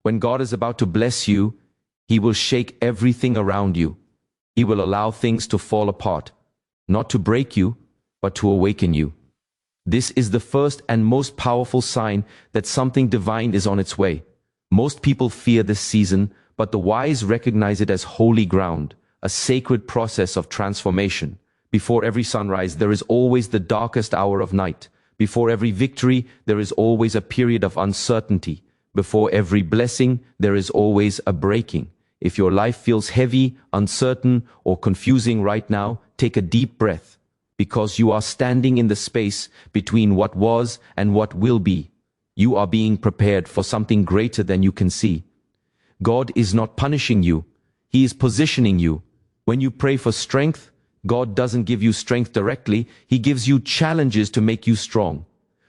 When God is about to bless you, He will shake everything around you. He will allow things to fall apart, not to break you, but to awaken you. This is the first and most powerful sign that something divine is on its way. Most people fear this season, but the wise recognize it as holy ground, a sacred process of transformation. Before every sunrise, there is always the darkest hour of night. Before every victory, there is always a period of uncertainty. Before every blessing, there is always a breaking. If your life feels heavy, uncertain, or confusing right now, take a deep breath, because you are standing in the space between what was and what will be. You are being prepared for something greater than you can see. God is not punishing you. He is positioning you. When you pray for strength, God doesn't give you strength directly. He gives you challenges to make you strong.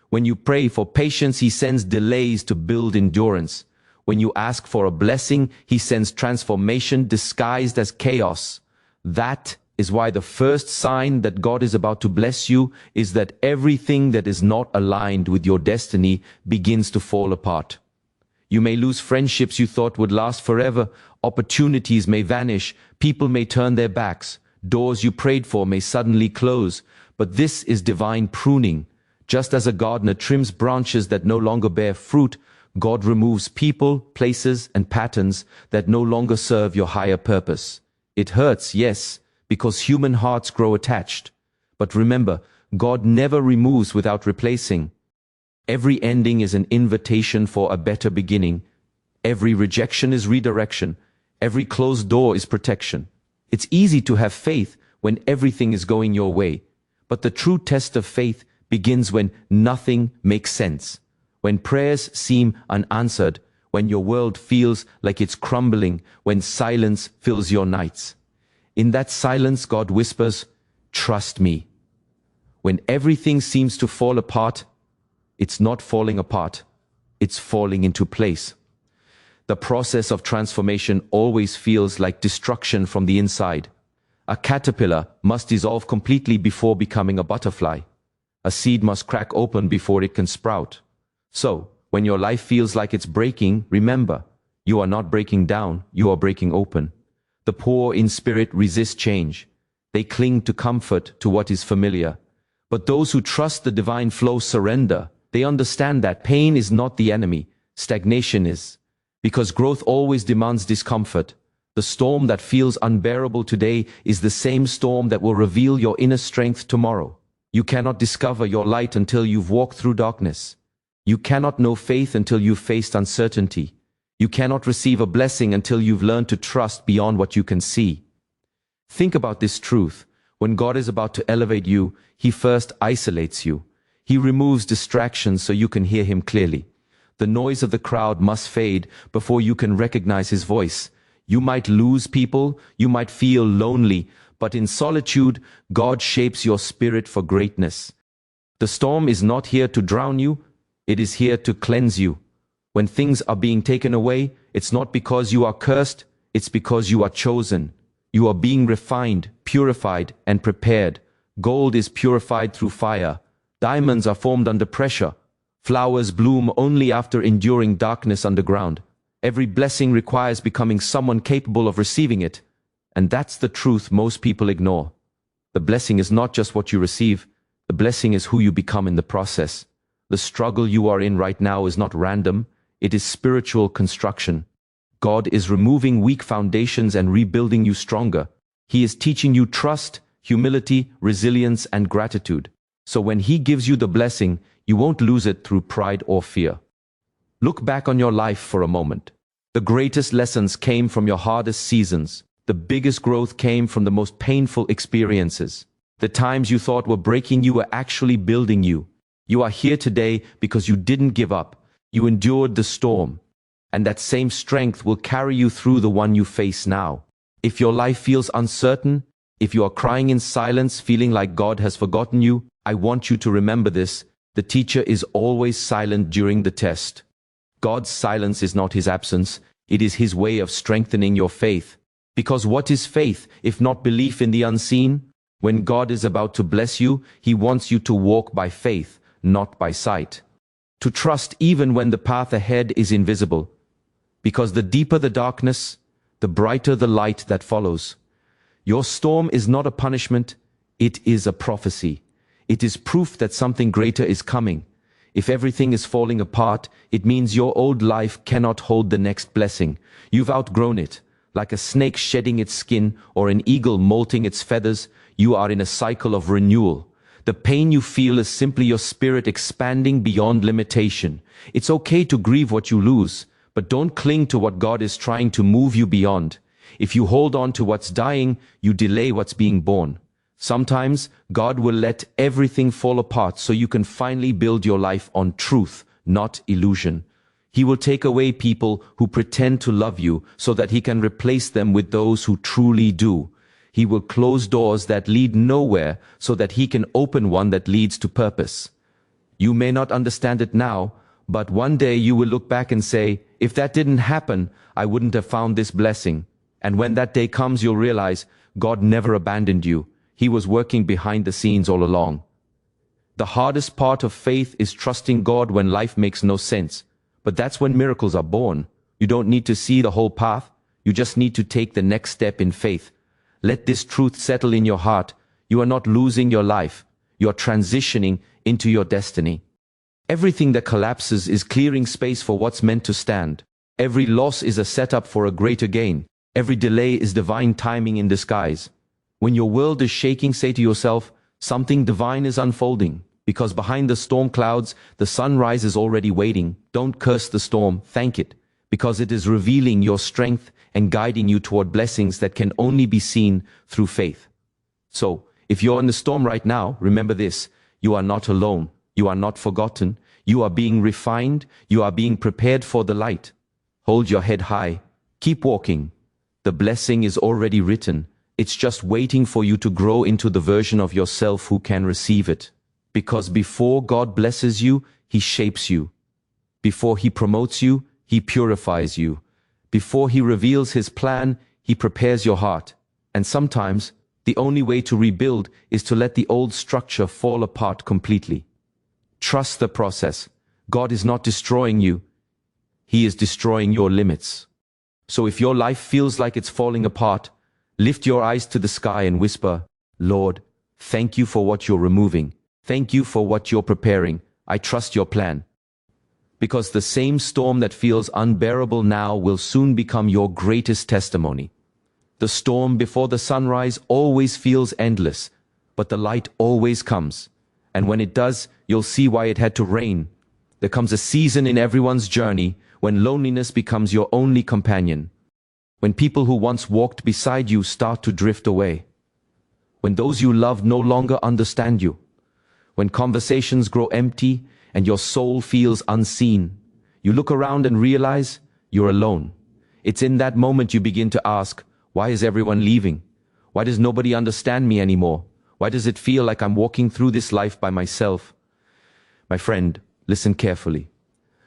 When you pray for patience, He sends delays to build endurance. When you ask for a blessing, He sends transformation disguised as chaos. That is why the first sign that God is about to bless you is that everything that is not aligned with your destiny begins to fall apart. You may lose friendships you thought would last forever. Opportunities may vanish. People may turn their backs. Doors you prayed for may suddenly close. But this is divine pruning. Just as a gardener trims branches that no longer bear fruit, God removes people, places, and patterns that no longer serve your higher purpose. It hurts, yes, because human hearts grow attached. But remember, God never removes without replacing. Every ending is an invitation for a better beginning. Every rejection is redirection. Every closed door is protection. It's easy to have faith when everything is going your way. But the true test of faith begins when nothing makes sense. When prayers seem unanswered, when your world feels like it's crumbling, when silence fills your nights. In that silence, God whispers, "Trust me." When everything seems to fall apart, it's not falling apart, it's falling into place. The process of transformation always feels like destruction from the inside. A caterpillar must dissolve completely before becoming a butterfly. A seed must crack open before it can sprout. So, when your life feels like it's breaking, remember, you are not breaking down, you are breaking open. The poor in spirit resist change. They cling to comfort, to what is familiar. But those who trust the divine flow surrender. They understand that pain is not the enemy, stagnation is. Because growth always demands discomfort. The storm that feels unbearable today is the same storm that will reveal your inner strength tomorrow. You cannot discover your light until you've walked through darkness. You cannot know faith until you've faced uncertainty. You cannot receive a blessing until you've learned to trust beyond what you can see. Think about this truth. When God is about to elevate you, He first isolates you. He removes distractions so you can hear Him clearly. The noise of the crowd must fade before you can recognize His voice. You might lose people, you might feel lonely, but in solitude, God shapes your spirit for greatness. The storm is not here to drown you, it is here to cleanse you. When things are being taken away, it's not because you are cursed, it's because you are chosen. You are being refined, purified, and prepared. Gold is purified through fire. Diamonds are formed under pressure. Flowers bloom only after enduring darkness underground. Every blessing requires becoming someone capable of receiving it. And that's the truth most people ignore. The blessing is not just what you receive. The blessing is who you become in the process. The struggle you are in right now is not random. It is spiritual construction. God is removing weak foundations and rebuilding you stronger. He is teaching you trust, humility, resilience, and gratitude. So when He gives you the blessing, you won't lose it through pride or fear. Look back on your life for a moment. The greatest lessons came from your hardest seasons. The biggest growth came from the most painful experiences. The times you thought were breaking you were actually building you. You are here today because you didn't give up. You endured the storm. And that same strength will carry you through the one you face now. If your life feels uncertain, if you are crying in silence, feeling like God has forgotten you, I want you to remember this. The teacher is always silent during the test. God's silence is not His absence. It is His way of strengthening your faith. Because what is faith, if not belief in the unseen? When God is about to bless you, He wants you to walk by faith, not by sight. To trust even when the path ahead is invisible. Because the deeper the darkness, the brighter the light that follows. Your storm is not a punishment, it is a prophecy. It is proof that something greater is coming. If everything is falling apart, it means your old life cannot hold the next blessing. You've outgrown it. Like a snake shedding its skin or an eagle molting its feathers, you are in a cycle of renewal. The pain you feel is simply your spirit expanding beyond limitation. It's okay to grieve what you lose, but don't cling to what God is trying to move you beyond. If you hold on to what's dying, you delay what's being born. Sometimes, God will let everything fall apart so you can finally build your life on truth, not illusion. He will take away people who pretend to love you so that He can replace them with those who truly do. He will close doors that lead nowhere so that He can open one that leads to purpose. You may not understand it now, but one day you will look back and say, if that didn't happen, I wouldn't have found this blessing. And when that day comes, you'll realize God never abandoned you. He was working behind the scenes all along. The hardest part of faith is trusting God when life makes no sense. But that's when miracles are born. You don't need to see the whole path. You just need to take the next step in faith. Let this truth settle in your heart. You are not losing your life. You are transitioning into your destiny. Everything that collapses is clearing space for what's meant to stand. Every loss is a setup for a greater gain. Every delay is divine timing in disguise. When your world is shaking, say to yourself, something divine is unfolding. Because behind the storm clouds, the sunrise is already waiting. Don't curse the storm, thank it. Because it is revealing your strength and guiding you toward blessings that can only be seen through faith. So, if you're in the storm right now, remember this. You are not alone. You are not forgotten. You are being refined. You are being prepared for the light. Hold your head high. Keep walking. The blessing is already written. It's just waiting for you to grow into the version of yourself who can receive it. Because before God blesses you, He shapes you. Before He promotes you, He purifies you. Before He reveals His plan, He prepares your heart. And sometimes, the only way to rebuild is to let the old structure fall apart completely. Trust the process. God is not destroying you. He is destroying your limits. So if your life feels like it's falling apart, lift your eyes to the sky and whisper, Lord, thank you for what you're removing. Thank you for what you're preparing. I trust your plan. Because the same storm that feels unbearable now will soon become your greatest testimony. The storm before the sunrise always feels endless, but the light always comes. And when it does, you'll see why it had to rain. There comes a season in everyone's journey when loneliness becomes your only companion. When people who once walked beside you start to drift away. When those you love no longer understand you. When conversations grow empty and your soul feels unseen. You look around and realize you're alone. It's in that moment you begin to ask, why is everyone leaving? Why does nobody understand me anymore? Why does it feel like I'm walking through this life by myself? My friend, listen carefully.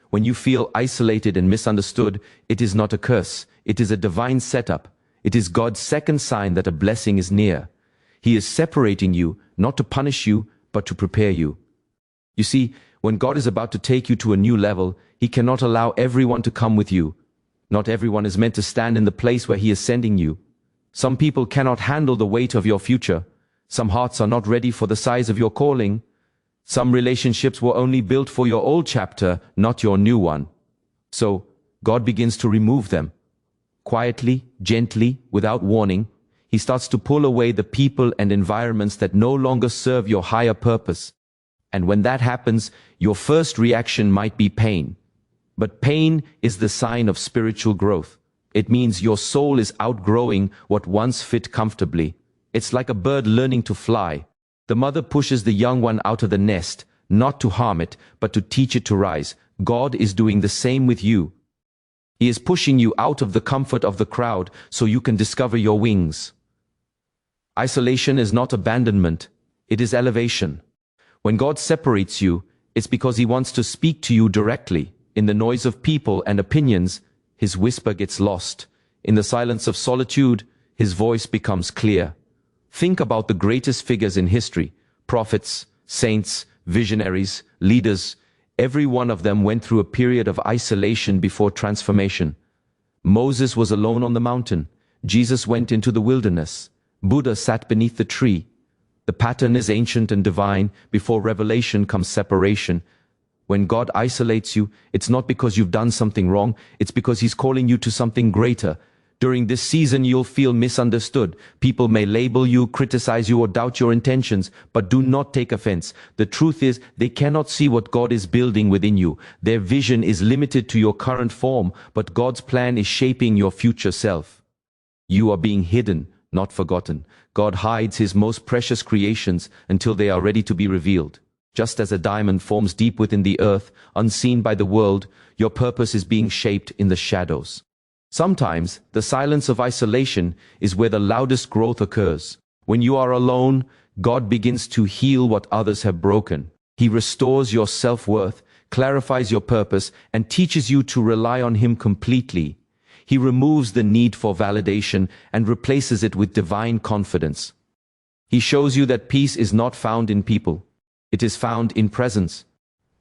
When you feel isolated and misunderstood, it is not a curse. It is a divine setup. It is God's second sign that a blessing is near. He is separating you, not to punish you, but to prepare you. You see, when God is about to take you to a new level, He cannot allow everyone to come with you. Not everyone is meant to stand in the place where He is sending you. Some people cannot handle the weight of your future. Some hearts are not ready for the size of your calling. Some relationships were only built for your old chapter, not your new one. So, God begins to remove them. Quietly, gently, without warning, He starts to pull away the people and environments that no longer serve your higher purpose. And when that happens, your first reaction might be pain. But pain is the sign of spiritual growth. It means your soul is outgrowing what once fit comfortably. It's like a bird learning to fly. The mother pushes the young one out of the nest, not to harm it, but to teach it to rise. God is doing the same with you. He is pushing you out of the comfort of the crowd so you can discover your wings. Isolation is not abandonment, it is elevation. When God separates you, it's because He wants to speak to you directly. In the noise of people and opinions, His whisper gets lost. In the silence of solitude, His voice becomes clear. Think about the greatest figures in history, prophets, saints, visionaries, leaders. Every one of them went through a period of isolation before transformation. Moses was alone on the mountain. Jesus went into the wilderness. Buddha sat beneath the tree. The pattern is ancient and divine. Before revelation comes separation. When God isolates you, it's not because you've done something wrong, it's because He's calling you to something greater. During this season, you'll feel misunderstood. People may label you, criticize you, or doubt your intentions, but do not take offense. The truth is, they cannot see what God is building within you. Their vision is limited to your current form, but God's plan is shaping your future self. You are being hidden, not forgotten. God hides His most precious creations until they are ready to be revealed. Just as a diamond forms deep within the earth, unseen by the world, your purpose is being shaped in the shadows. Sometimes, the silence of isolation is where the loudest growth occurs. When you are alone, God begins to heal what others have broken. He restores your self-worth, clarifies your purpose, and teaches you to rely on Him completely. He removes the need for validation and replaces it with divine confidence. He shows you that peace is not found in people. It is found in presence.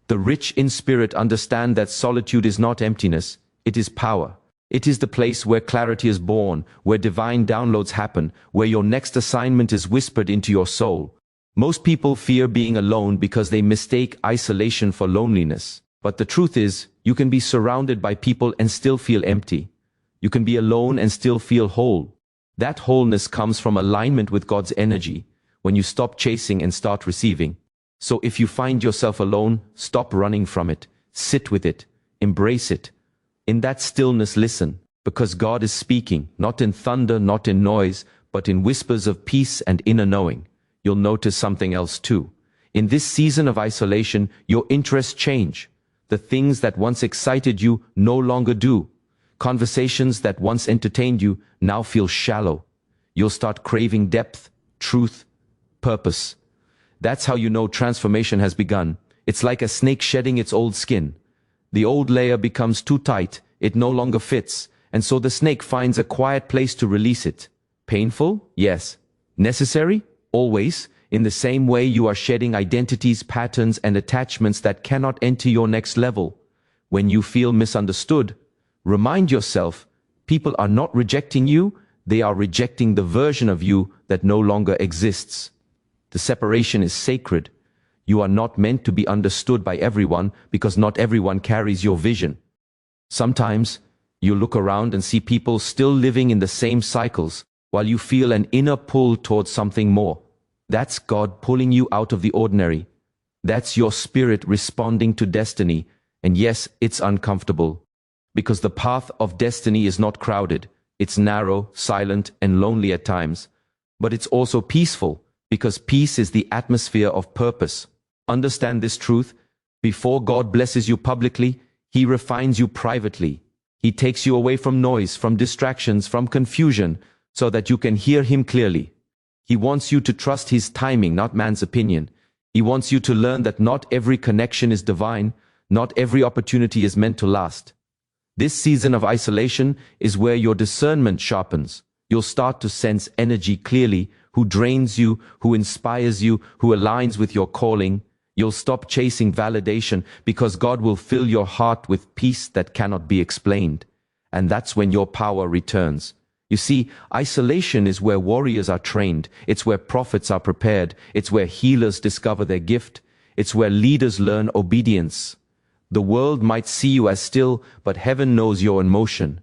The rich in spirit understand that solitude is not emptiness, it is power. It is the place where clarity is born, where divine downloads happen, where your next assignment is whispered into your soul. Most people fear being alone because they mistake isolation for loneliness. But the truth is, you can be surrounded by people and still feel empty. You can be alone and still feel whole. That wholeness comes from alignment with God's energy, when you stop chasing and start receiving. So if you find yourself alone, stop running from it. Sit with it. Embrace it. In that stillness, listen, because God is speaking, not in thunder, not in noise, but in whispers of peace and inner knowing. You'll notice something else too. In this season of isolation, your interests change. The things that once excited you no longer do. Conversations that once entertained you now feel shallow. You'll start craving depth, truth, purpose. That's how you know transformation has begun. It's like a snake shedding its old skin. The old layer becomes too tight, it no longer fits, and so the snake finds a quiet place to release it. Painful? Yes. Necessary? Always. In the same way you are shedding identities, patterns, and attachments that cannot enter your next level. When you feel misunderstood, remind yourself, people are not rejecting you, they are rejecting the version of you that no longer exists. The separation is sacred. You are not meant to be understood by everyone because not everyone carries your vision. Sometimes, you look around and see people still living in the same cycles while you feel an inner pull towards something more. That's God pulling you out of the ordinary. That's your spirit responding to destiny. And yes, it's uncomfortable. Because the path of destiny is not crowded. It's narrow, silent, and lonely at times. But it's also peaceful. Because peace is the atmosphere of purpose. Understand this truth. Before God blesses you publicly, He refines you privately. He takes you away from noise, from distractions, from confusion, so that you can hear Him clearly. He wants you to trust His timing, not man's opinion. He wants you to learn that not every connection is divine, not every opportunity is meant to last. This season of isolation is where your discernment sharpens. You'll start to sense energy clearly, who drains you, who inspires you, who aligns with your calling. You'll stop chasing validation because God will fill your heart with peace that cannot be explained. And that's when your power returns. You see, isolation is where warriors are trained. It's where prophets are prepared. It's where healers discover their gift. It's where leaders learn obedience. The world might see you as still, but heaven knows you're in motion.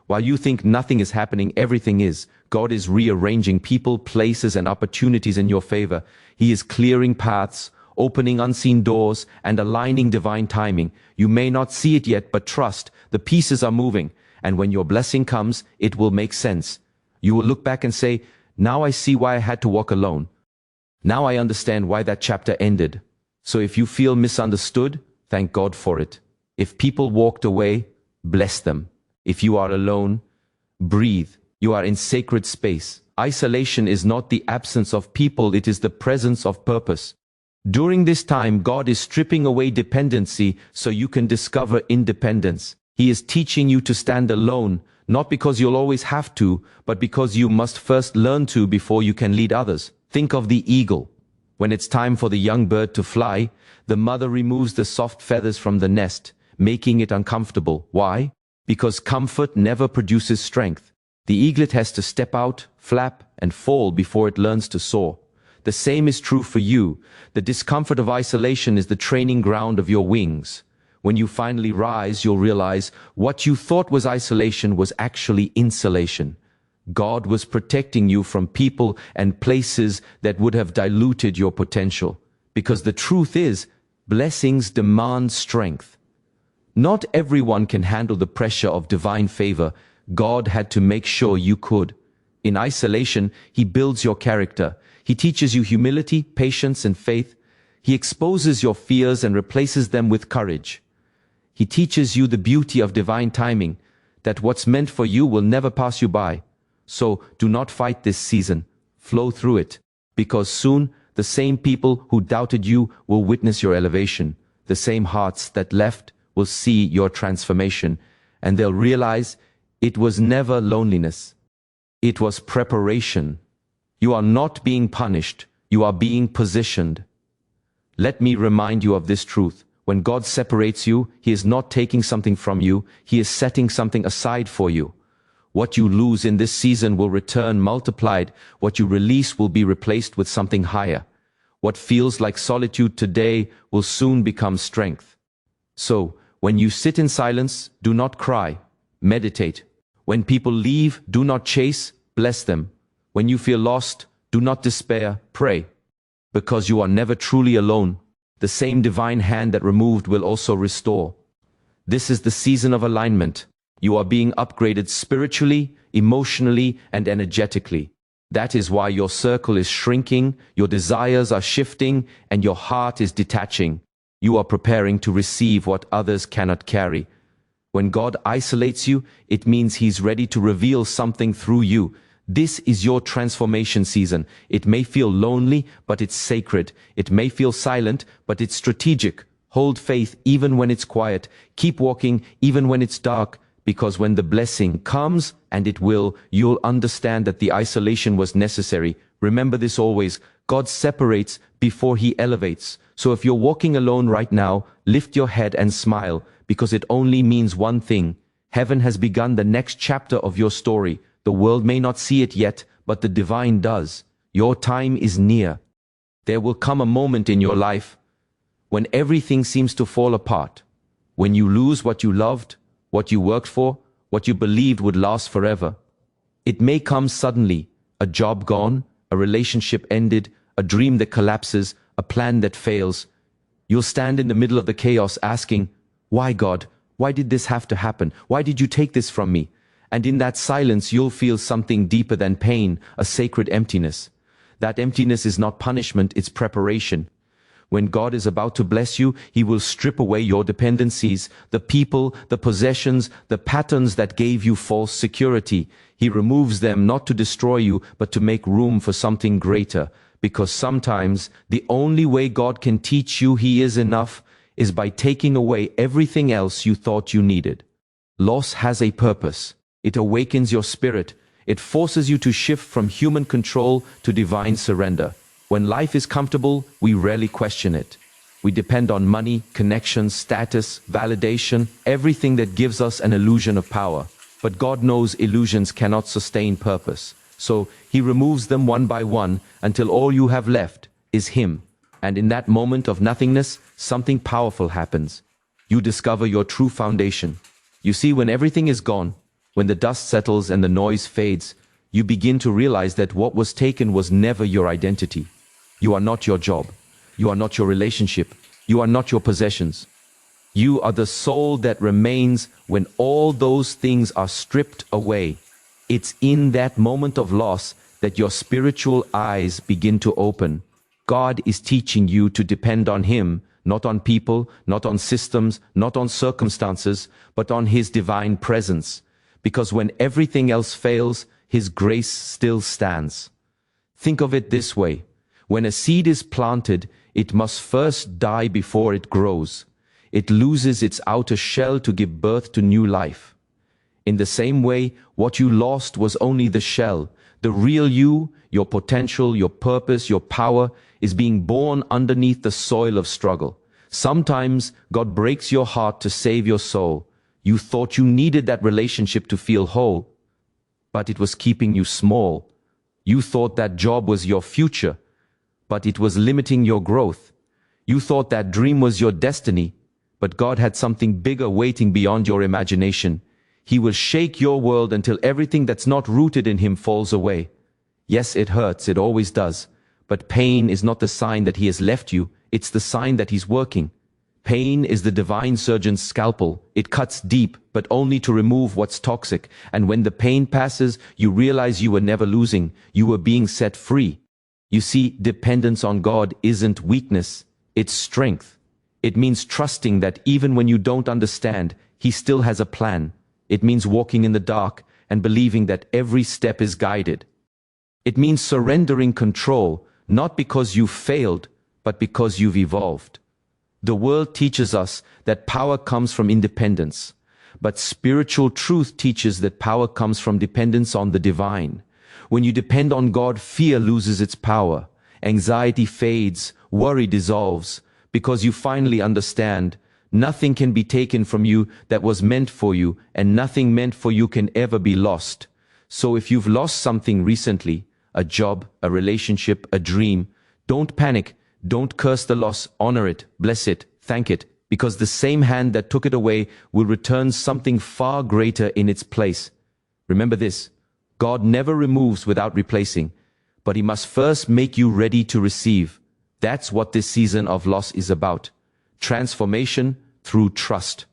While you think nothing is happening, everything is. God is rearranging people, places, and opportunities in your favor. He is clearing paths, opening unseen doors, and aligning divine timing. You may not see it yet, but trust, the pieces are moving. And when your blessing comes, it will make sense. You will look back and say, now I see why I had to walk alone. Now I understand why that chapter ended. So if you feel misunderstood, thank God for it. If people walked away, bless them. If you are alone, breathe. You are in sacred space. Isolation is not the absence of people, it is the presence of purpose. During this time, God is stripping away dependency so you can discover independence. He is teaching you to stand alone, not because you'll always have to, but because you must first learn to before you can lead others. Think of the eagle. When it's time for the young bird to fly, the mother removes the soft feathers from the nest, making it uncomfortable. Why? Because comfort never produces strength. The eaglet has to step out, flap, and fall before it learns to soar. The same is true for you. The discomfort of isolation is the training ground of your wings. When you finally rise, you'll realize what you thought was isolation was actually insulation. God was protecting you from people and places that would have diluted your potential. Because the truth is, blessings demand strength. Not everyone can handle the pressure of divine favor. God had to make sure you could. In isolation, He builds your character. He teaches you humility, patience, and faith. He exposes your fears and replaces them with courage. He teaches you the beauty of divine timing, that what's meant for you will never pass you by. So do not fight this season. Flow through it, because soon the same people who doubted you will witness your elevation. The same hearts that left will see your transformation, and they'll realize it was never loneliness. It was preparation. You are not being punished. You are being positioned. Let me remind you of this truth. When God separates you, He is not taking something from you. He is setting something aside for you. What you lose in this season will return multiplied. What you release will be replaced with something higher. What feels like solitude today will soon become strength. So, when you sit in silence, do not cry. Meditate. When people leave, do not chase. Bless them. When you feel lost, do not despair. Pray. Because you are never truly alone. The same divine hand that removed will also restore. This is the season of alignment. You are being upgraded spiritually, emotionally, and energetically. That is why your circle is shrinking, your desires are shifting, and your heart is detaching. You are preparing to receive what others cannot carry. When God isolates you, it means He's ready to reveal something through you. This is your transformation season. It may feel lonely, but it's sacred. It may feel silent, but it's strategic. Hold faith even when it's quiet. Keep walking even when it's dark. Because when the blessing comes, and it will, you'll understand that the isolation was necessary. Remember this always. God separates before He elevates. So if you're walking alone right now, lift your head and smile, because it only means one thing. Heaven has begun the next chapter of your story. The world may not see it yet, but the divine does. Your time is near. There will come a moment in your life when everything seems to fall apart. When you lose what you loved, what you worked for, what you believed would last forever. It may come suddenly, a job gone, a relationship ended, a dream that collapses, a plan that fails. You'll stand in the middle of the chaos asking, "Why, God? Why did this have to happen? Why did you take this from me?" And in that silence you'll feel something deeper than pain, a sacred emptiness. That emptiness is not punishment, it's preparation. When God is about to bless you, He will strip away your dependencies, the people, the possessions, the patterns that gave you false security. He removes them not to destroy you, but to make room for something greater. Because sometimes the only way God can teach you He is enough is by taking away everything else you thought you needed. Loss has a purpose. It awakens your spirit. It forces you to shift from human control to divine surrender. When life is comfortable, we rarely question it. We depend on money, connections, status, validation, everything that gives us an illusion of power. But God knows illusions cannot sustain purpose. So He removes them one by one until all you have left is Him. And in that moment of nothingness, something powerful happens. You discover your true foundation. You see, when everything is gone, when the dust settles and the noise fades, you begin to realize that what was taken was never your identity. You are not your job. You are not your relationship. You are not your possessions. You are the soul that remains when all those things are stripped away. It's in that moment of loss that your spiritual eyes begin to open. God is teaching you to depend on Him, not on people, not on systems, not on circumstances, but on His divine presence. Because when everything else fails, His grace still stands. Think of it this way. When a seed is planted, it must first die before it grows. It loses its outer shell to give birth to new life. In the same way, what you lost was only the shell. The real you, your potential, your purpose, your power, is being born underneath the soil of struggle. Sometimes God breaks your heart to save your soul. You thought you needed that relationship to feel whole, but it was keeping you small. You thought that job was your future, but it was limiting your growth. You thought that dream was your destiny, but God had something bigger waiting beyond your imagination. He will shake your world until everything that's not rooted in Him falls away. Yes, it hurts, it always does. But pain is not the sign that He has left you, it's the sign that He's working. Pain is the divine surgeon's scalpel. It cuts deep, but only to remove what's toxic. And when the pain passes, you realize you were never losing, you were being set free. You see, dependence on God isn't weakness, it's strength. It means trusting that even when you don't understand, He still has a plan. It means walking in the dark and believing that every step is guided. It means surrendering control, not because you've failed, but because you've evolved. The world teaches us that power comes from independence, but spiritual truth teaches that power comes from dependence on the divine. When you depend on God, fear loses its power, anxiety fades, worry dissolves, because you finally understand nothing can be taken from you that was meant for you, and nothing meant for you can ever be lost. So if you've lost something recently, a job, a relationship, a dream, don't panic, don't curse the loss, honor it, bless it, thank it, because the same hand that took it away will return something far greater in its place. Remember this, God never removes without replacing, but He must first make you ready to receive. That's what this season of loss is about. Transformation through trust.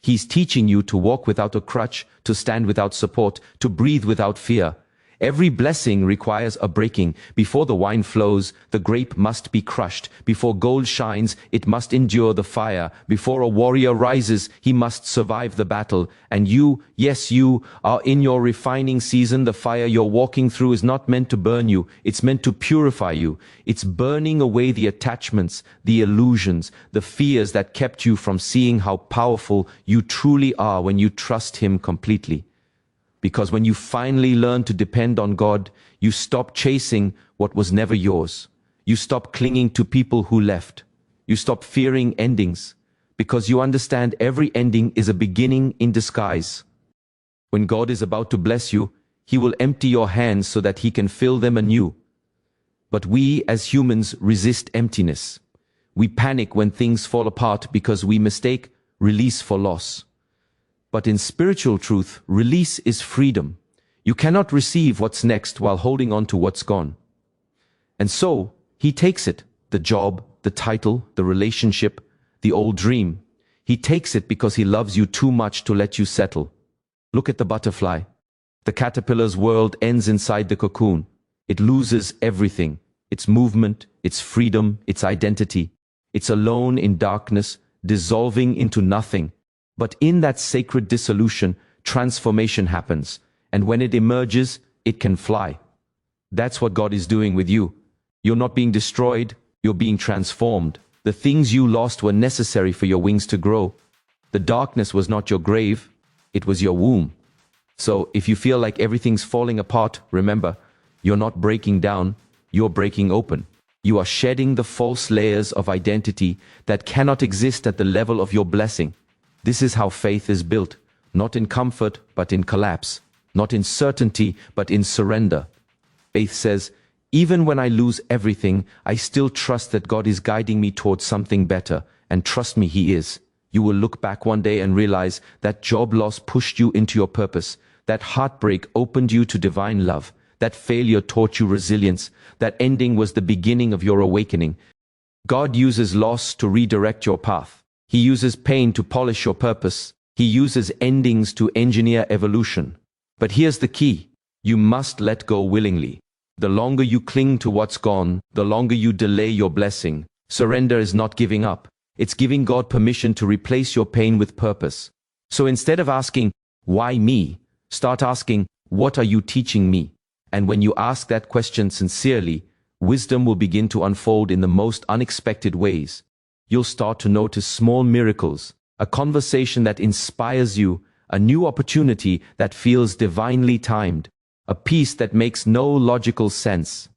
He's teaching you to walk without a crutch, to stand without support, to breathe without fear. Every blessing requires a breaking. Before the wine flows, the grape must be crushed. Before gold shines, it must endure the fire. Before a warrior rises, he must survive the battle. And you, yes, you, are in your refining season. The fire you're walking through is not meant to burn you. It's meant to purify you. It's burning away the attachments, the illusions, the fears that kept you from seeing how powerful you truly are when you trust Him completely. Because when you finally learn to depend on God, you stop chasing what was never yours. You stop clinging to people who left. You stop fearing endings, because you understand every ending is a beginning in disguise. When God is about to bless you, He will empty your hands so that He can fill them anew. But we as humans resist emptiness. We panic when things fall apart because we mistake release for loss. But in spiritual truth, release is freedom. You cannot receive what's next while holding on to what's gone. And so, He takes it, the job, the title, the relationship, the old dream. He takes it because He loves you too much to let you settle. Look at the butterfly. The caterpillar's world ends inside the cocoon. It loses everything, its movement, its freedom, its identity. It's alone in darkness, dissolving into nothing. But in that sacred dissolution, transformation happens, and when it emerges, it can fly. That's what God is doing with you. You're not being destroyed, you're being transformed. The things you lost were necessary for your wings to grow. The darkness was not your grave, it was your womb. So if you feel like everything's falling apart, remember, you're not breaking down, you're breaking open. You are shedding the false layers of identity that cannot exist at the level of your blessing. This is how faith is built, not in comfort, but in collapse, not in certainty, but in surrender. Faith says, even when I lose everything, I still trust that God is guiding me towards something better, and trust me, He is. You will look back one day and realize that job loss pushed you into your purpose, that heartbreak opened you to divine love, that failure taught you resilience, that ending was the beginning of your awakening. God uses loss to redirect your path. He uses pain to polish your purpose. He uses endings to engineer evolution. But here's the key. You must let go willingly. The longer you cling to what's gone, the longer you delay your blessing. Surrender is not giving up. It's giving God permission to replace your pain with purpose. So instead of asking, why me? Start asking, what are you teaching me? And when you ask that question sincerely, wisdom will begin to unfold in the most unexpected ways. You'll start to notice small miracles, a conversation that inspires you, a new opportunity that feels divinely timed, a peace that makes no logical sense.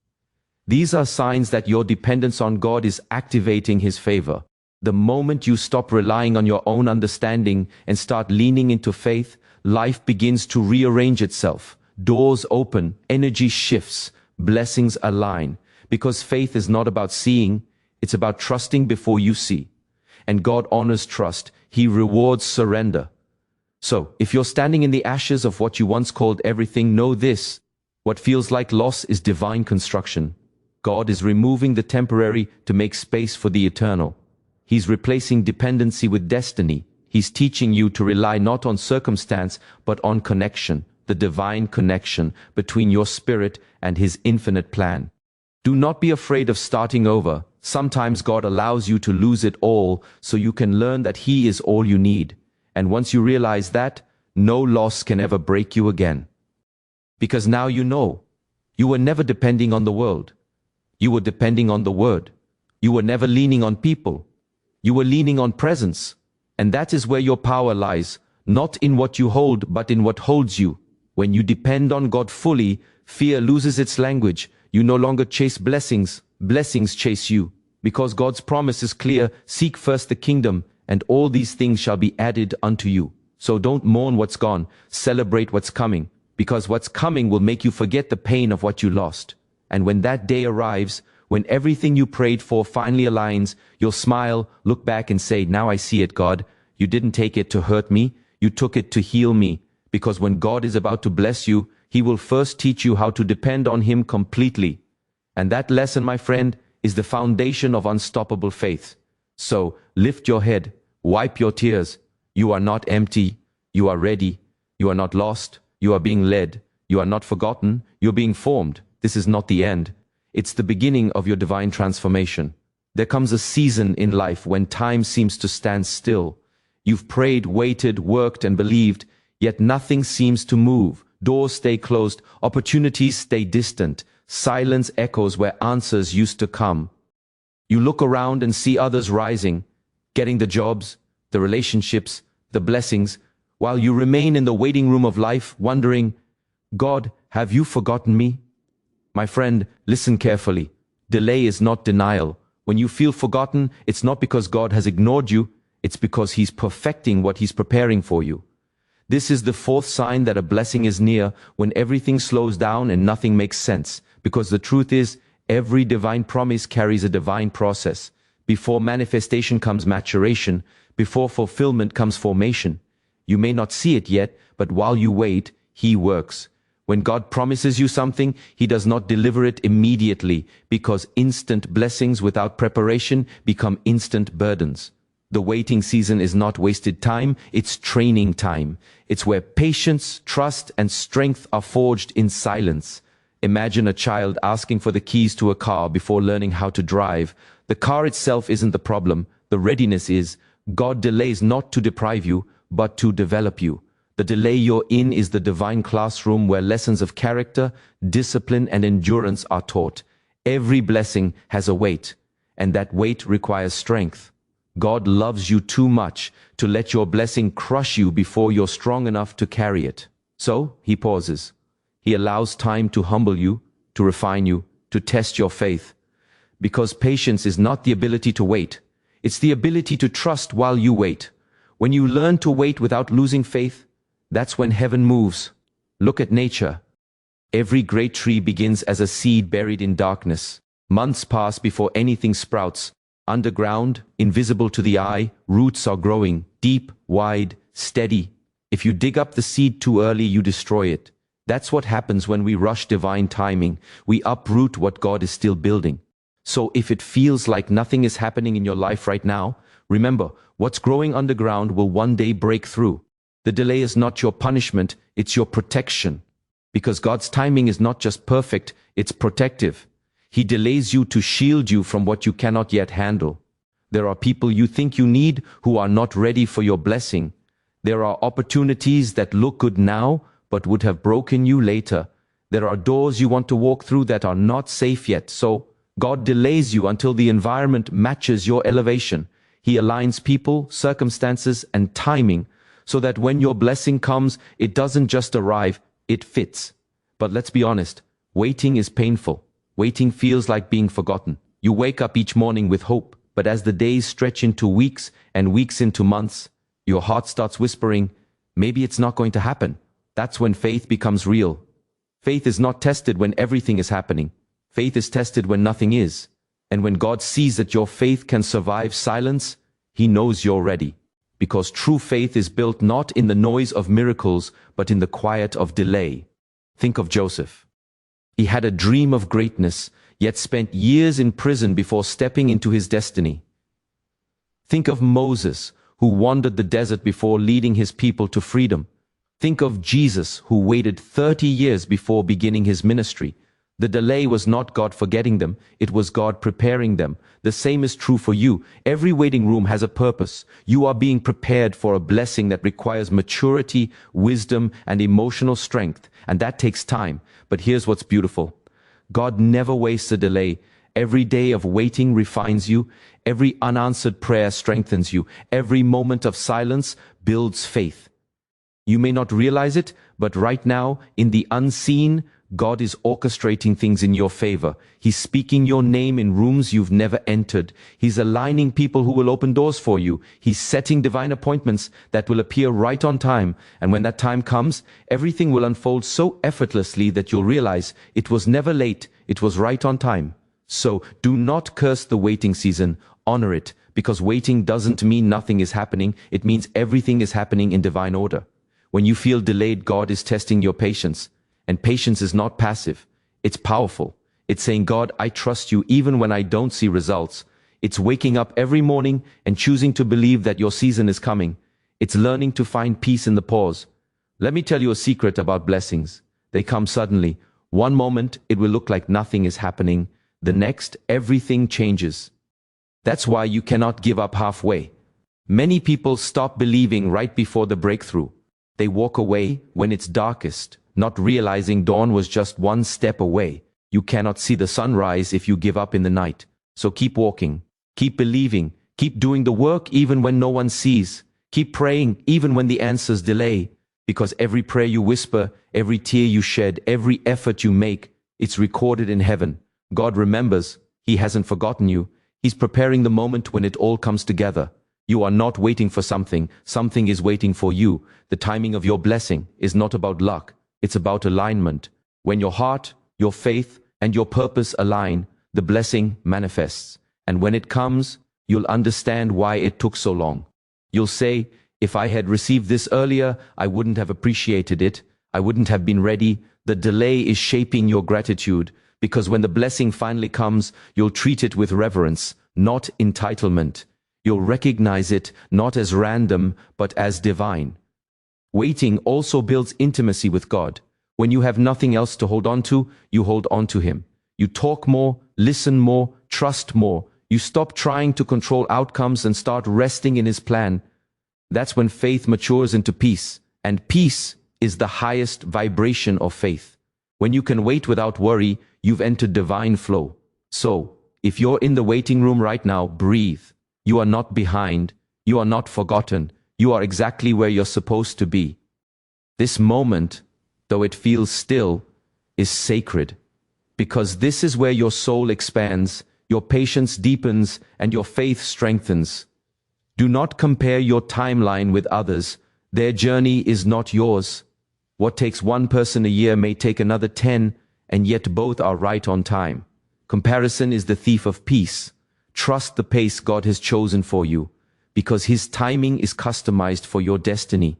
These are signs that your dependence on God is activating His favor. The moment you stop relying on your own understanding and start leaning into faith, life begins to rearrange itself. Doors open, energy shifts, blessings align. Because faith is not about seeing, it's about trusting before you see. And God honors trust. He rewards surrender. So, if you're standing in the ashes of what you once called everything, know this. What feels like loss is divine construction. God is removing the temporary to make space for the eternal. He's replacing dependency with destiny. He's teaching you to rely not on circumstance, but on connection, the divine connection between your spirit and His infinite plan. Do not be afraid of starting over. Sometimes God allows you to lose it all so you can learn that He is all you need. And once you realize that, no loss can ever break you again. Because now you know. You were never depending on the world. You were depending on the Word. You were never leaning on people. You were leaning on presence. And that is where your power lies, not in what you hold, but in what holds you. When you depend on God fully, fear loses its language. You no longer chase blessings, blessings chase you. Because God's promise is clear, seek first the kingdom, and all these things shall be added unto you. So don't mourn what's gone, celebrate what's coming, because what's coming will make you forget the pain of what you lost. And when that day arrives, when everything you prayed for finally aligns, you'll smile, look back and say, now I see it, God. You didn't take it to hurt me, you took it to heal me. Because when God is about to bless you, He will first teach you how to depend on Him completely. And that lesson, my friend, is the foundation of unstoppable faith. So, lift your head, wipe your tears. You are not empty, you are ready. You are not lost, you are being led. You are not forgotten, you're being formed. This is not the end. It's the beginning of your divine transformation. There comes a season in life when time seems to stand still. You've prayed, waited, worked, and believed, yet nothing seems to move. Doors stay closed, opportunities stay distant. Silence echoes where answers used to come. You look around and see others rising, getting the jobs, the relationships, the blessings, while you remain in the waiting room of life wondering, God, have you forgotten me? My friend, listen carefully. Delay is not denial. When you feel forgotten, it's not because God has ignored you, it's because He's perfecting what He's preparing for you. This is the fourth sign that a blessing is near, when everything slows down and nothing makes sense. Because the truth is, every divine promise carries a divine process. Before manifestation comes maturation, before fulfillment comes formation. You may not see it yet, but while you wait, He works. When God promises you something, He does not deliver it immediately, because instant blessings without preparation become instant burdens. The waiting season is not wasted time, it's training time. It's where patience, trust, and strength are forged in silence. Imagine a child asking for the keys to a car before learning how to drive. The car itself isn't the problem, the readiness is. God delays not to deprive you, but to develop you. The delay you're in is the divine classroom where lessons of character, discipline, and endurance are taught. Every blessing has a weight, and that weight requires strength. God loves you too much to let your blessing crush you before you're strong enough to carry it. So, He pauses. He allows time to humble you, to refine you, to test your faith. Because patience is not the ability to wait. It's the ability to trust while you wait. When you learn to wait without losing faith, that's when heaven moves. Look at nature. Every great tree begins as a seed buried in darkness. Months pass before anything sprouts. Underground, invisible to the eye, roots are growing, deep, wide, steady. If you dig up the seed too early, you destroy it. That's what happens when we rush divine timing. We uproot what God is still building. So if it feels like nothing is happening in your life right now, remember, what's growing underground will one day break through. The delay is not your punishment, it's your protection. Because God's timing is not just perfect, it's protective. He delays you to shield you from what you cannot yet handle. There are people you think you need who are not ready for your blessing. There are opportunities that look good now, but would have broken you later. There are doors you want to walk through that are not safe yet, so God delays you until the environment matches your elevation. He aligns people, circumstances, and timing so that when your blessing comes, it doesn't just arrive, it fits. But let's be honest, waiting is painful. Waiting feels like being forgotten. You wake up each morning with hope, But as the days stretch into weeks and weeks into months, your heart starts whispering, maybe it's not going to happen. That's when faith becomes real. Faith is not tested when everything is happening. Faith is tested when nothing is. And when God sees that your faith can survive silence, He knows you're ready. Because true faith is built not in the noise of miracles, but in the quiet of delay. Think of Joseph. He had a dream of greatness, yet spent years in prison before stepping into his destiny. Think of Moses, who wandered the desert before leading his people to freedom. Think of Jesus, who waited 30 years before beginning his ministry. The delay was not God forgetting them, it was God preparing them. The same is true for you. Every waiting room has a purpose. You are being prepared for a blessing that requires maturity, wisdom, and emotional strength, and that takes time. But here's what's beautiful. God never wastes a delay. Every day of waiting refines you. Every unanswered prayer strengthens you. Every moment of silence builds faith. You may not realize it, but right now, in the unseen, God is orchestrating things in your favor. He's speaking your name in rooms you've never entered. He's aligning people who will open doors for you. He's setting divine appointments that will appear right on time. And when that time comes, everything will unfold so effortlessly that you'll realize it was never late, it was right on time. So do not curse the waiting season, honor it, because waiting doesn't mean nothing is happening. It means everything is happening in divine order. When you feel delayed, God is testing your patience. And patience is not passive. It's powerful. It's saying, God, I trust you even when I don't see results. It's waking up every morning and choosing to believe that your season is coming. It's learning to find peace in the pause. Let me tell you a secret about blessings. They come suddenly. One moment, it will look like nothing is happening. The next, everything changes. That's why you cannot give up halfway. Many people stop believing right before the breakthrough. They walk away when it's darkest, not realizing dawn was just one step away. You cannot see the sunrise if you give up in the night. So keep walking, keep believing, keep doing the work even when no one sees. Keep praying even when the answers delay. Because every prayer you whisper, every tear you shed, every effort you make, it's recorded in heaven. God remembers. He hasn't forgotten you. He's preparing the moment when it all comes together. You are not waiting for something. Something is waiting for you. The timing of your blessing is not about luck. It's about alignment. When your heart, your faith, and your purpose align, the blessing manifests. And when it comes, you'll understand why it took so long. You'll say, if I had received this earlier, I wouldn't have appreciated it. I wouldn't have been ready. The delay is shaping your gratitude, because when the blessing finally comes, you'll treat it with reverence, not entitlement. You'll recognize it not as random, but as divine. Waiting also builds intimacy with God. When you have nothing else to hold on to, you hold on to Him. You talk more, listen more, trust more. You stop trying to control outcomes and start resting in His plan. That's when faith matures into peace. And peace is the highest vibration of faith. When you can wait without worry, you've entered divine flow. So, if you're in the waiting room right now, breathe. You are not behind. You are not forgotten. You are exactly where you're supposed to be. This moment, though it feels still, is sacred. Because this is where your soul expands, your patience deepens, and your faith strengthens. Do not compare your timeline with others. Their journey is not yours. What takes one person a year may take another 10, and yet both are right on time. Comparison is the thief of peace. Trust the pace God has chosen for you, because His timing is customized for your destiny.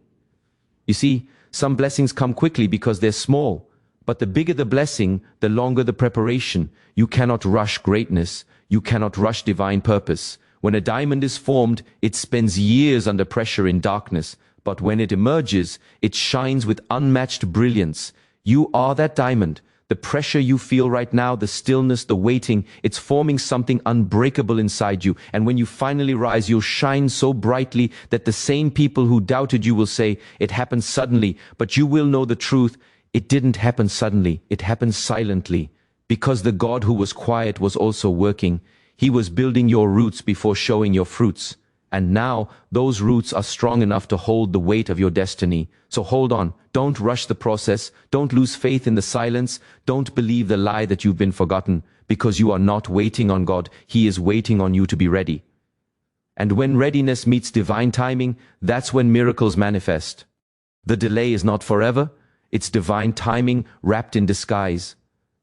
You see, some blessings come quickly because they're small, but the bigger the blessing, the longer the preparation. You cannot rush greatness. You cannot rush divine purpose. When a diamond is formed, it spends years under pressure in darkness, but when it emerges, it shines with unmatched brilliance. You are that diamond. The pressure you feel right now, the stillness, the waiting, it's forming something unbreakable inside you. And when you finally rise, you'll shine so brightly that the same people who doubted you will say, it happened suddenly. But you will know the truth. It didn't happen suddenly. It happened silently. Because the God who was quiet was also working. He was building your roots before showing your fruits. And now, those roots are strong enough to hold the weight of your destiny. So hold on, don't rush the process, don't lose faith in the silence, don't believe the lie that you've been forgotten, because you are not waiting on God, He is waiting on you to be ready. And when readiness meets divine timing, that's when miracles manifest. The delay is not forever, it's divine timing wrapped in disguise.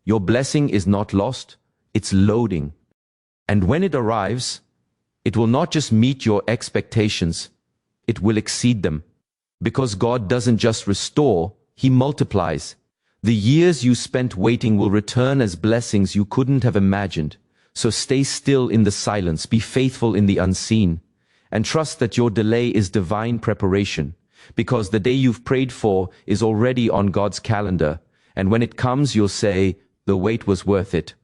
Your blessing is not lost, it's loading. And when it arrives, it will not just meet your expectations, it will exceed them. Because God doesn't just restore, He multiplies. The years you spent waiting will return as blessings you couldn't have imagined. So stay still in the silence, be faithful in the unseen, and trust that your delay is divine preparation, because the day you've prayed for is already on God's calendar, and when it comes you'll say, the wait was worth it.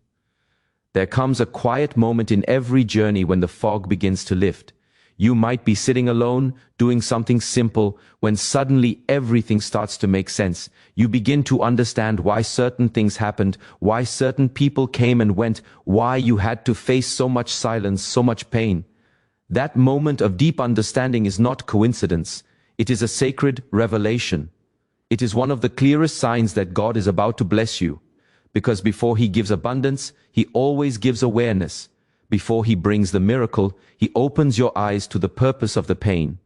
There comes a quiet moment in every journey when the fog begins to lift. You might be sitting alone, doing something simple, when suddenly everything starts to make sense. You begin to understand why certain things happened, why certain people came and went, why you had to face so much silence, so much pain. That moment of deep understanding is not coincidence. It is a sacred revelation. It is one of the clearest signs that God is about to bless you. Because before He gives abundance, He always gives awareness. Before He brings the miracle, He opens your eyes to the purpose of the pain.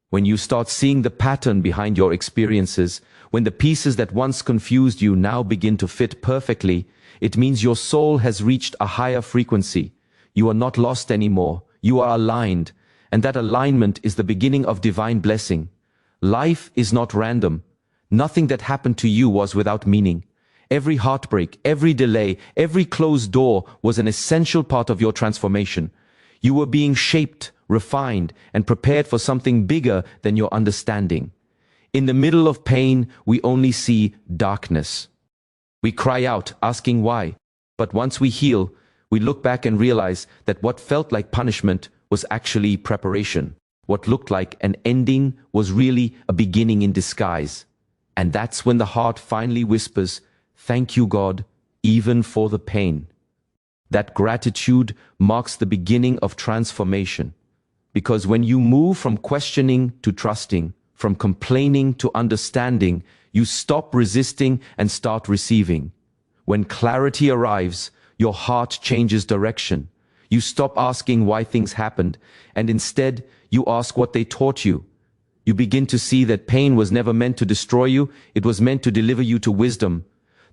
When you start seeing the pattern behind your experiences, when the pieces that once confused you now begin to fit perfectly, it means your soul has reached a higher frequency. You are not lost anymore. You are aligned. And that alignment is the beginning of divine blessing. Life is not random. Nothing that happened to you was without meaning. Every heartbreak, every delay, every closed door was an essential part of your transformation. You were being shaped, refined, and prepared for something bigger than your understanding. In the middle of pain, we only see darkness. We cry out, asking why. But once we heal, we look back and realize that what felt like punishment was actually preparation. What looked like an ending was really a beginning in disguise. And that's when the heart finally whispers, "Thank you, God, even for the pain." That gratitude marks the beginning of transformation. Because when you move from questioning to trusting, from complaining to understanding, you stop resisting and start receiving. When clarity arrives, your heart changes direction. You stop asking why things happened, and instead, you ask what they taught you. You begin to see that pain was never meant to destroy you, it was meant to deliver you to wisdom.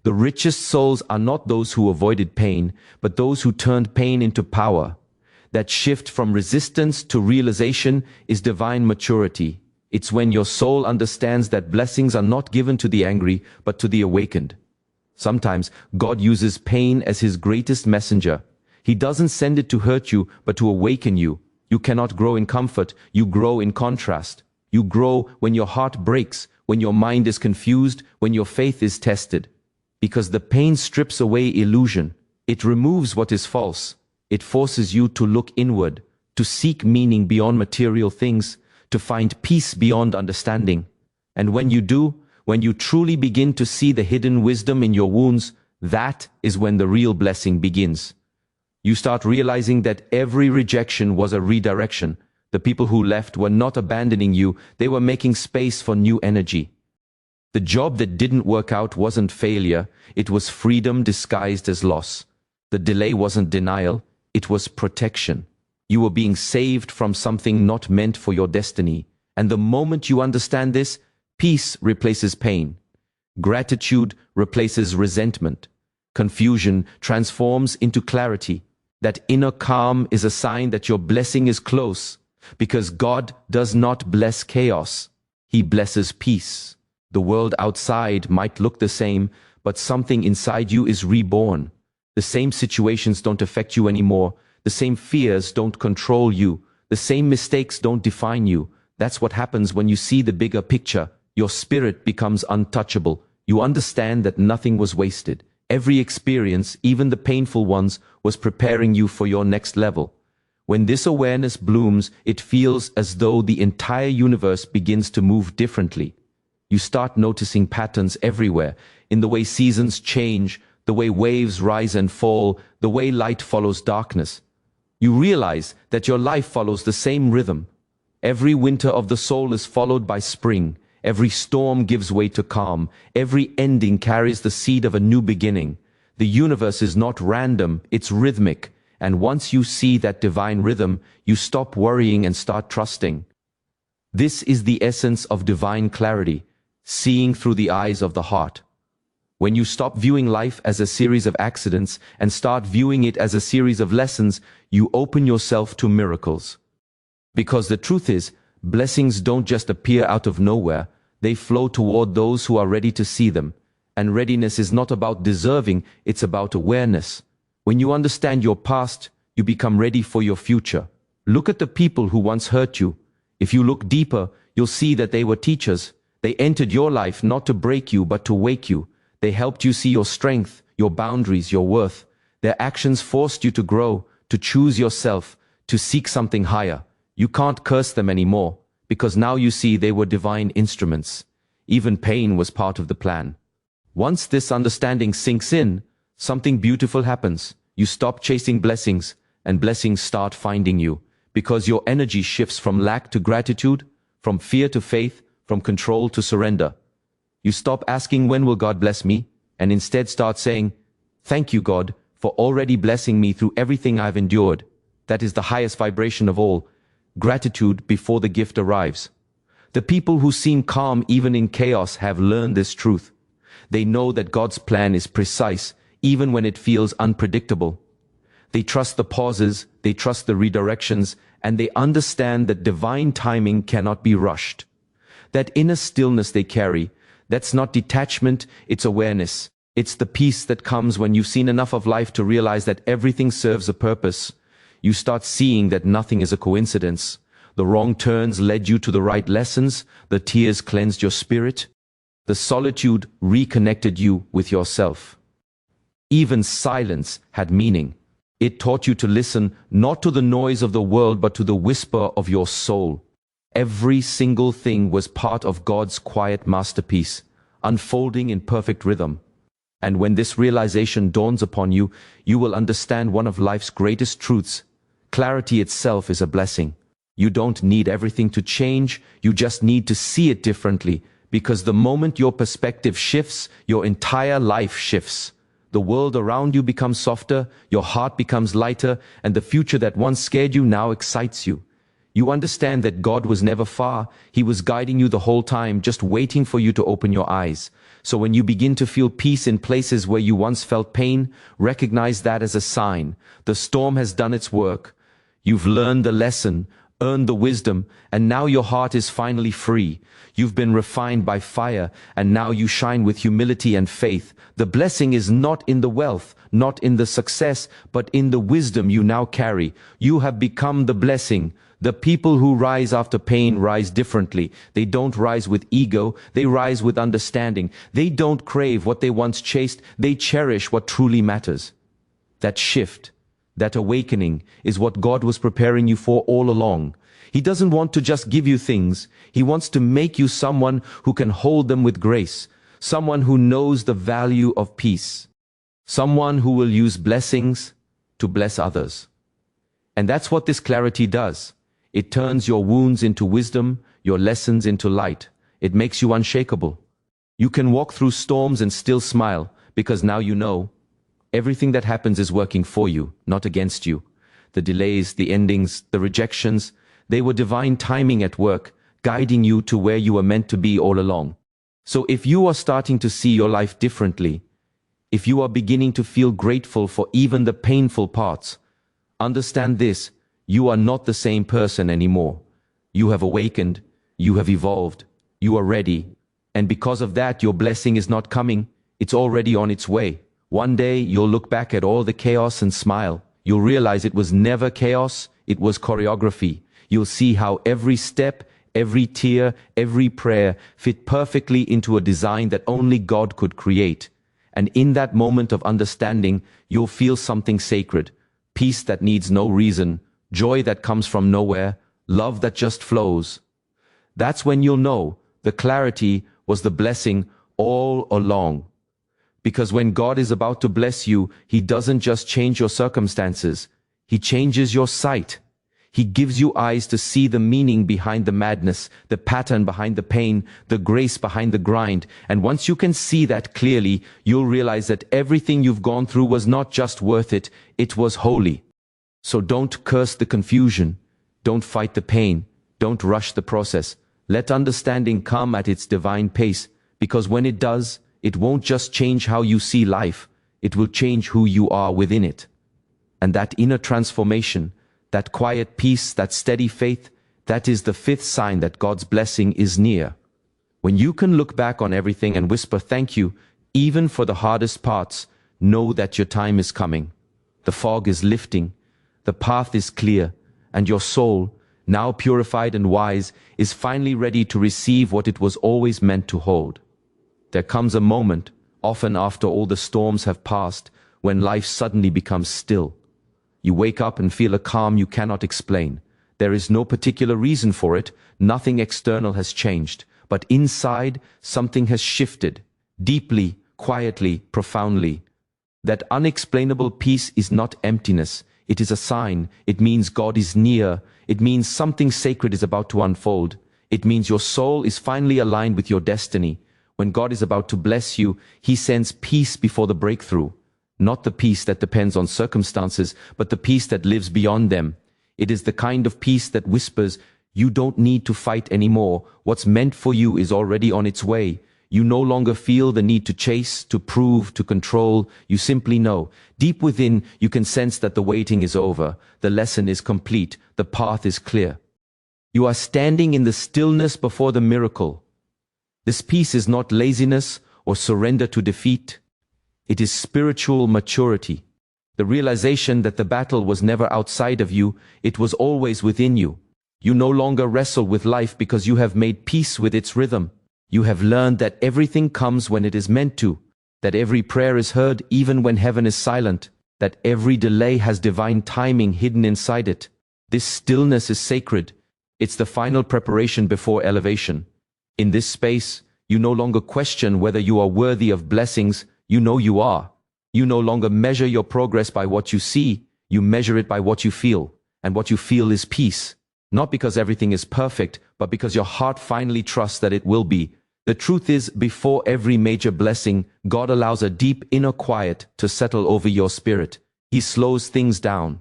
The richest souls are not those who avoided pain, but those who turned pain into power. That shift from resistance to realization is divine maturity. It's when your soul understands that blessings are not given to the angry, but to the awakened. Sometimes God uses pain as His greatest messenger. He doesn't send it to hurt you, but to awaken you. You cannot grow in comfort, you grow in contrast. You grow when your heart breaks, when your mind is confused, when your faith is tested. Because the pain strips away illusion. It removes what is false. It forces you to look inward, to seek meaning beyond material things, to find peace beyond understanding. And when you do, when you truly begin to see the hidden wisdom in your wounds, that is when the real blessing begins. You start realizing that every rejection was a redirection. The people who left were not abandoning you, they were making space for new energy. The job that didn't work out wasn't failure, it was freedom disguised as loss. The delay wasn't denial, it was protection. You were being saved from something not meant for your destiny. And the moment you understand this, peace replaces pain. Gratitude replaces resentment. Confusion transforms into clarity. That inner calm is a sign that your blessing is close, because God does not bless chaos. He blesses peace. The world outside might look the same, but something inside you is reborn. The same situations don't affect you anymore. The same fears don't control you. The same mistakes don't define you. That's what happens when you see the bigger picture. Your spirit becomes untouchable. You understand that nothing was wasted. Every experience, even the painful ones, was preparing you for your next level. When this awareness blooms, it feels as though the entire universe begins to move differently. You start noticing patterns everywhere, in the way seasons change, the way waves rise and fall, the way light follows darkness. You realize that your life follows the same rhythm. Every winter of the soul is followed by spring. Every storm gives way to calm. Every ending carries the seed of a new beginning. The universe is not random, it's rhythmic. And once you see that divine rhythm, you stop worrying and start trusting. This is the essence of divine clarity, seeing through the eyes of the heart. When you stop viewing life as a series of accidents and start viewing it as a series of lessons, you open yourself to miracles. Because the truth is, blessings don't just appear out of nowhere, they flow toward those who are ready to see them. And readiness is not about deserving, it's about awareness. When you understand your past, you become ready for your future. Look at the people who once hurt you. If you look deeper, you'll see that they were teachers. They entered your life not to break you but to wake you. They helped you see your strength, your boundaries, your worth. Their actions forced you to grow, to choose yourself, to seek something higher. You can't curse them anymore, because now you see they were divine instruments. Even pain was part of the plan. Once this understanding sinks in, something beautiful happens. You stop chasing blessings, and blessings start finding you, because your energy shifts from lack to gratitude, from fear to faith, from control to surrender. You stop asking, when will God bless me? And instead start saying, thank you, God, for already blessing me through everything I've endured. That is the highest vibration of all. Gratitude before the gift arrives. The people who seem calm even in chaos have learned this truth. They know that God's plan is precise, even when it feels unpredictable. They trust the pauses, they trust the redirections, and they understand that divine timing cannot be rushed. That inner stillness they carry, that's not detachment, it's awareness. It's the peace that comes when you've seen enough of life to realize that everything serves a purpose. You start seeing that nothing is a coincidence. The wrong turns led you to the right lessons, the tears cleansed your spirit, the solitude reconnected you with yourself. Even silence had meaning. It taught you to listen not to the noise of the world but to the whisper of your soul. Every single thing was part of God's quiet masterpiece, unfolding in perfect rhythm. And when this realization dawns upon you, you will understand one of life's greatest truths. Clarity itself is a blessing. You don't need everything to change, you just need to see it differently, because the moment your perspective shifts, your entire life shifts. The world around you becomes softer, your heart becomes lighter, and the future that once scared you now excites you. You understand that God was never far, He was guiding you the whole time, just waiting for you to open your eyes. So when you begin to feel peace in places where you once felt pain, recognize that as a sign. The storm has done its work. You've learned the lesson, earned the wisdom, and now your heart is finally free. You've been refined by fire, and now you shine with humility and faith. The blessing is not in the wealth, not in the success, but in the wisdom you now carry. You have become the blessing. The people who rise after pain rise differently. They don't rise with ego, they rise with understanding. They don't crave what they once chased, they cherish what truly matters. That shift, that awakening, is what God was preparing you for all along. He doesn't want to just give you things, He wants to make you someone who can hold them with grace, someone who knows the value of peace, someone who will use blessings to bless others. And that's what this clarity does. It turns your wounds into wisdom, your lessons into light. It makes you unshakable. You can walk through storms and still smile, because now you know everything that happens is working for you, not against you. The delays, the endings, the rejections, they were divine timing at work, guiding you to where you were meant to be all along. So if you are starting to see your life differently, if you are beginning to feel grateful for even the painful parts, understand this: you are not the same person anymore. You have awakened, you have evolved, you are ready. And because of that, your blessing is not coming, it's already on its way. One day, you'll look back at all the chaos and smile. You'll realize it was never chaos, it was choreography. You'll see how every step, every tear, every prayer fit perfectly into a design that only God could create. And in that moment of understanding, you'll feel something sacred, peace that needs no reason, joy that comes from nowhere, love that just flows. That's when you'll know the clarity was the blessing all along. Because when God is about to bless you, He doesn't just change your circumstances, He changes your sight. He gives you eyes to see the meaning behind the madness, the pattern behind the pain, the grace behind the grind. And once you can see that clearly, you'll realize that everything you've gone through was not just worth it, it was holy. So don't curse the confusion. Don't fight the pain. Don't rush the process. Let understanding come at its divine pace, because when it does, it won't just change how you see life, it will change who you are within it. And that inner transformation, that quiet peace, that steady faith, that is the fifth sign that God's blessing is near. When you can look back on everything and whisper thank you, even for the hardest parts, know that your time is coming. The fog is lifting, the path is clear, and your soul, now purified and wise, is finally ready to receive what it was always meant to hold. There comes a moment, often after all the storms have passed, when life suddenly becomes still. You wake up and feel a calm you cannot explain. There is no particular reason for it, nothing external has changed, but inside something has shifted, deeply, quietly, profoundly. That unexplainable peace is not emptiness, it is a sign, it means God is near, it means something sacred is about to unfold, it means your soul is finally aligned with your destiny. When God is about to bless you, He sends peace before the breakthrough. Not the peace that depends on circumstances, but the peace that lives beyond them. It is the kind of peace that whispers, you don't need to fight anymore. What's meant for you is already on its way. You no longer feel the need to chase, to prove, to control. You simply know. Deep within, you can sense that the waiting is over. The lesson is complete. The path is clear. You are standing in the stillness before the miracle. This peace is not laziness or surrender to defeat. It is spiritual maturity, the realization that the battle was never outside of you, it was always within you. You no longer wrestle with life because you have made peace with its rhythm. You have learned that everything comes when it is meant to, that every prayer is heard even when heaven is silent, that every delay has divine timing hidden inside it. This stillness is sacred. It's the final preparation before elevation. In this space, you no longer question whether you are worthy of blessings. You know you are. You no longer measure your progress by what you see, you measure it by what you feel. And what you feel is peace. Not because everything is perfect, but because your heart finally trusts that it will be. The truth is, before every major blessing, God allows a deep inner quiet to settle over your spirit. He slows things down.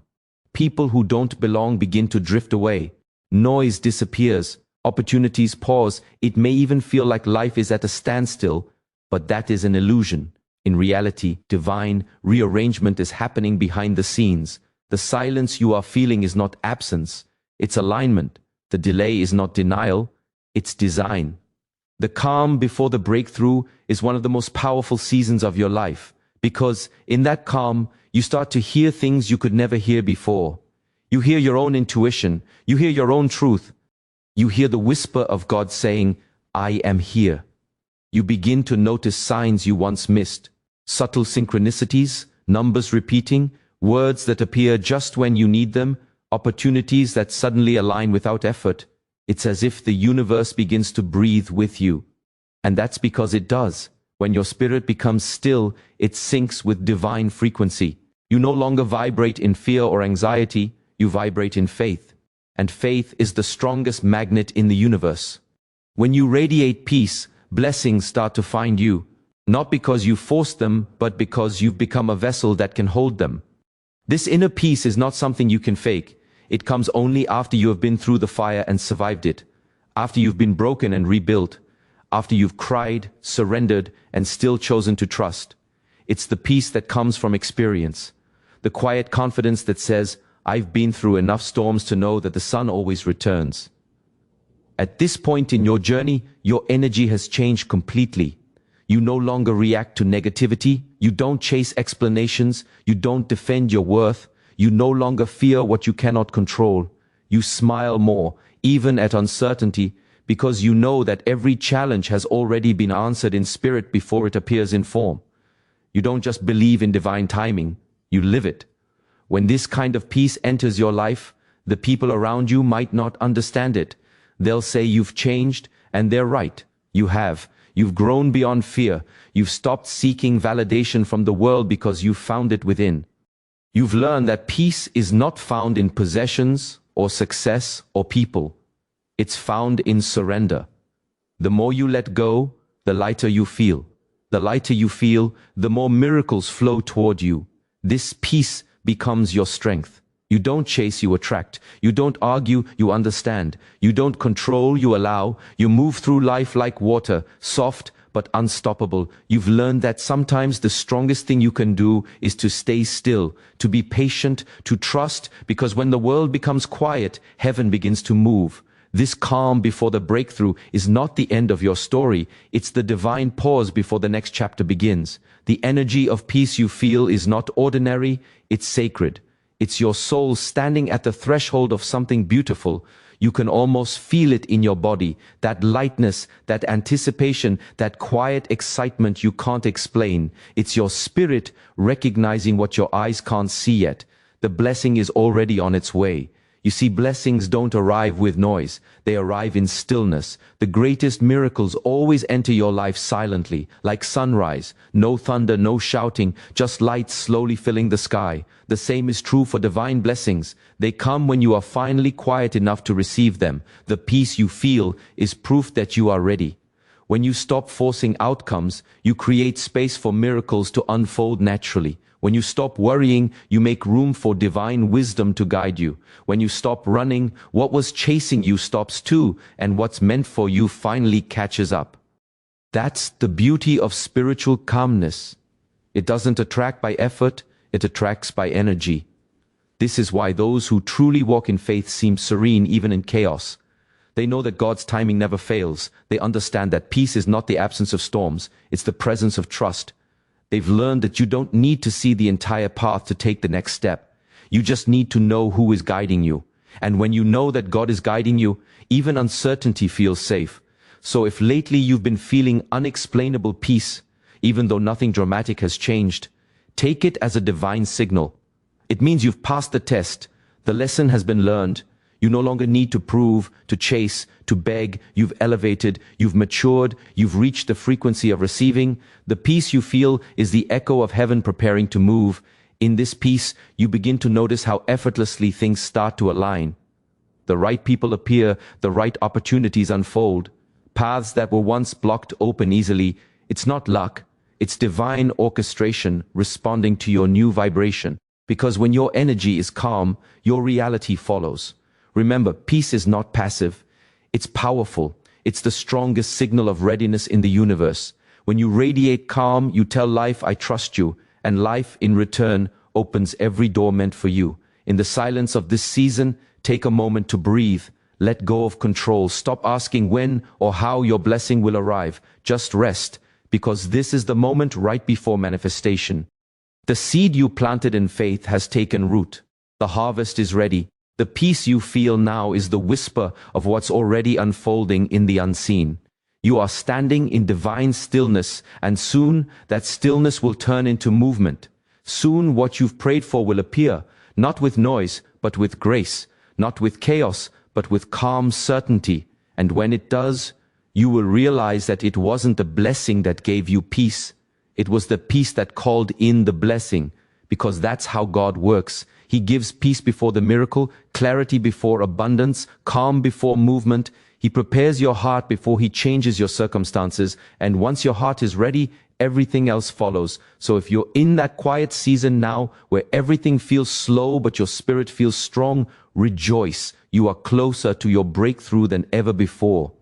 People who don't belong begin to drift away. Noise disappears. Opportunities pause. It may even feel like life is at a standstill, but that is an illusion. In reality, divine rearrangement is happening behind the scenes. The silence you are feeling is not absence, it's alignment. The delay is not denial, it's design. The calm before the breakthrough is one of the most powerful seasons of your life, because in that calm, you start to hear things you could never hear before. You hear your own intuition, you hear your own truth. You hear the whisper of God saying, I am here. You begin to notice signs you once missed. Subtle synchronicities, numbers repeating, words that appear just when you need them, opportunities that suddenly align without effort. It's as if the universe begins to breathe with you. And that's because it does. When your spirit becomes still, it syncs with divine frequency. You no longer vibrate in fear or anxiety, you vibrate in faith. And faith is the strongest magnet in the universe. When you radiate peace, blessings start to find you. Not because you forced them, but because you've become a vessel that can hold them. This inner peace is not something you can fake. It comes only after you have been through the fire and survived it. After you've been broken and rebuilt. After you've cried, surrendered, and still chosen to trust. It's the peace that comes from experience. The quiet confidence that says, I've been through enough storms to know that the sun always returns. At this point in your journey, your energy has changed completely. You no longer react to negativity, you don't chase explanations, you don't defend your worth, you no longer fear what you cannot control. You smile more, even at uncertainty, because you know that every challenge has already been answered in spirit before it appears in form. You don't just believe in divine timing, you live it. When this kind of peace enters your life, the people around you might not understand it. They'll say you've changed, and they're right. You have. You've grown beyond fear. You've stopped seeking validation from the world because you've found it within. You've learned that peace is not found in possessions or success or people. It's found in surrender. The more you let go, the lighter you feel. The lighter you feel, the more miracles flow toward you. This peace becomes your strength. You don't chase, you attract. You don't argue, you understand. You don't control, you allow. You move through life like water, soft but unstoppable. You've learned that sometimes the strongest thing you can do is to stay still, to be patient, to trust, because when the world becomes quiet, heaven begins to move. This calm before the breakthrough is not the end of your story, it's the divine pause before the next chapter begins. The energy of peace you feel is not ordinary, it's sacred. It's your soul standing at the threshold of something beautiful. You can almost feel it in your body, that lightness, that anticipation, that quiet excitement you can't explain. It's your spirit recognizing what your eyes can't see yet. The blessing is already on its way. You see, blessings don't arrive with noise. They arrive in stillness. The greatest miracles always enter your life silently, like sunrise. No thunder, no shouting, just light slowly filling the sky. The same is true for divine blessings. They come when you are finally quiet enough to receive them. The peace you feel is proof that you are ready. When you stop forcing outcomes, you create space for miracles to unfold naturally. When you stop worrying, you make room for divine wisdom to guide you. When you stop running, what was chasing you stops too, and what's meant for you finally catches up. That's the beauty of spiritual calmness. It doesn't attract by effort, it attracts by energy. This is why those who truly walk in faith seem serene even in chaos. They know that God's timing never fails. They understand that peace is not the absence of storms, it's the presence of trust. They've learned that you don't need to see the entire path to take the next step. You just need to know who is guiding you. And when you know that God is guiding you, even uncertainty feels safe. So if lately you've been feeling unexplainable peace, even though nothing dramatic has changed, take it as a divine signal. It means you've passed the test. The lesson has been learned. You no longer need to prove, to chase, to beg. You've elevated, you've matured, you've reached the frequency of receiving. The peace you feel is the echo of heaven preparing to move. In this peace, you begin to notice how effortlessly things start to align. The right people appear, the right opportunities unfold. Paths that were once blocked open easily. It's not luck, it's divine orchestration responding to your new vibration. Because when your energy is calm, your reality follows. Remember, peace is not passive. It's powerful. It's the strongest signal of readiness in the universe. When you radiate calm, you tell life, I trust you, and life, in return, opens every door meant for you. In the silence of this season, take a moment to breathe. Let go of control. Stop asking when or how your blessing will arrive. Just rest, because this is the moment right before manifestation. The seed you planted in faith has taken root. The harvest is ready. The peace you feel now is the whisper of what's already unfolding in the unseen. You are standing in divine stillness, and soon that stillness will turn into movement. Soon what you've prayed for will appear, not with noise, but with grace, not with chaos, but with calm certainty. And when it does, you will realize that it wasn't the blessing that gave you peace. It was the peace that called in the blessing, because that's how God works. He gives peace before the miracle, clarity before abundance, calm before movement. He prepares your heart before he changes your circumstances, and once your heart is ready, everything else follows. So if you're in that quiet season now, where everything feels slow but your spirit feels strong, rejoice. You are closer to your breakthrough than ever before.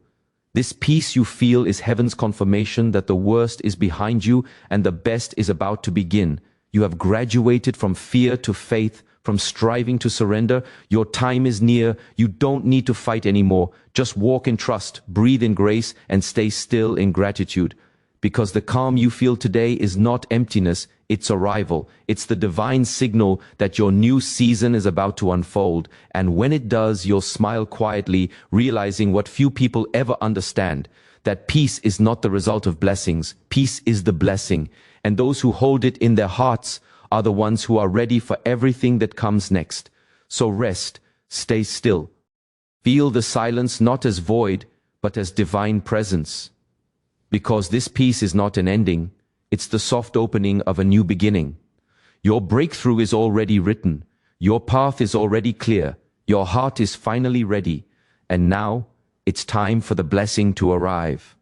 This peace you feel is heaven's confirmation that the worst is behind you and the best is about to begin. You have graduated from fear to faith, from striving to surrender. Your time is near. You don't need to fight anymore. Just walk in trust, breathe in grace, and stay still in gratitude. Because the calm you feel today is not emptiness, it's arrival. It's the divine signal that your new season is about to unfold. And when it does, you'll smile quietly, realizing what few people ever understand, that peace is not the result of blessings. Peace is the blessing. And those who hold it in their hearts are the ones who are ready for everything that comes next. So rest, stay still. Feel the silence not as void, but as divine presence. Because this peace is not an ending, it's the soft opening of a new beginning. Your breakthrough is already written. Your path is already clear. Your heart is finally ready. And now, it's time for the blessing to arrive.